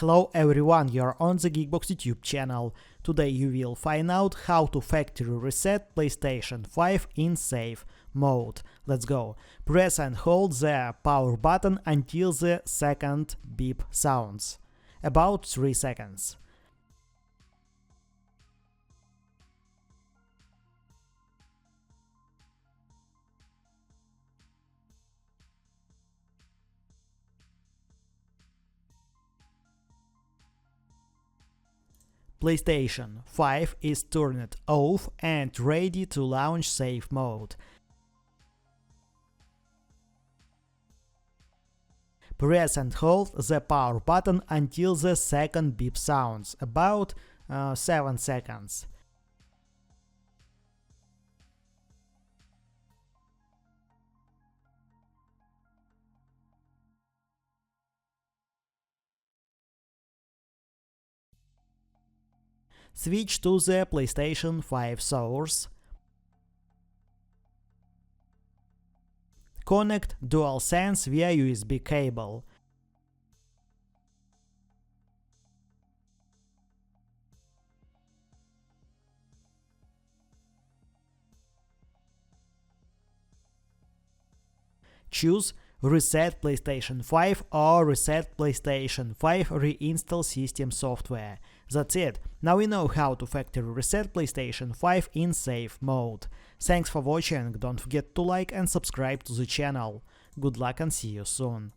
Hello everyone, you're on the GeekBox YouTube channel. Today you will find out how to factory reset PlayStation 5 in safe mode. Let's go. Press and hold the power button until the second beep sounds. About 3 seconds. PlayStation 5 is turned off and ready to launch safe mode. Press and hold the power button until the second beep sounds, about 7 seconds. Switch to the PlayStation 5 source. Connect DualSense via USB cable. Choose Reset PlayStation 5 or Reset PlayStation 5 Reinstall System Software. That's it. Now we know how to factory reset PlayStation 5 in safe mode. Thanks for watching, don't forget to like and subscribe to the channel. Good luck and see you soon.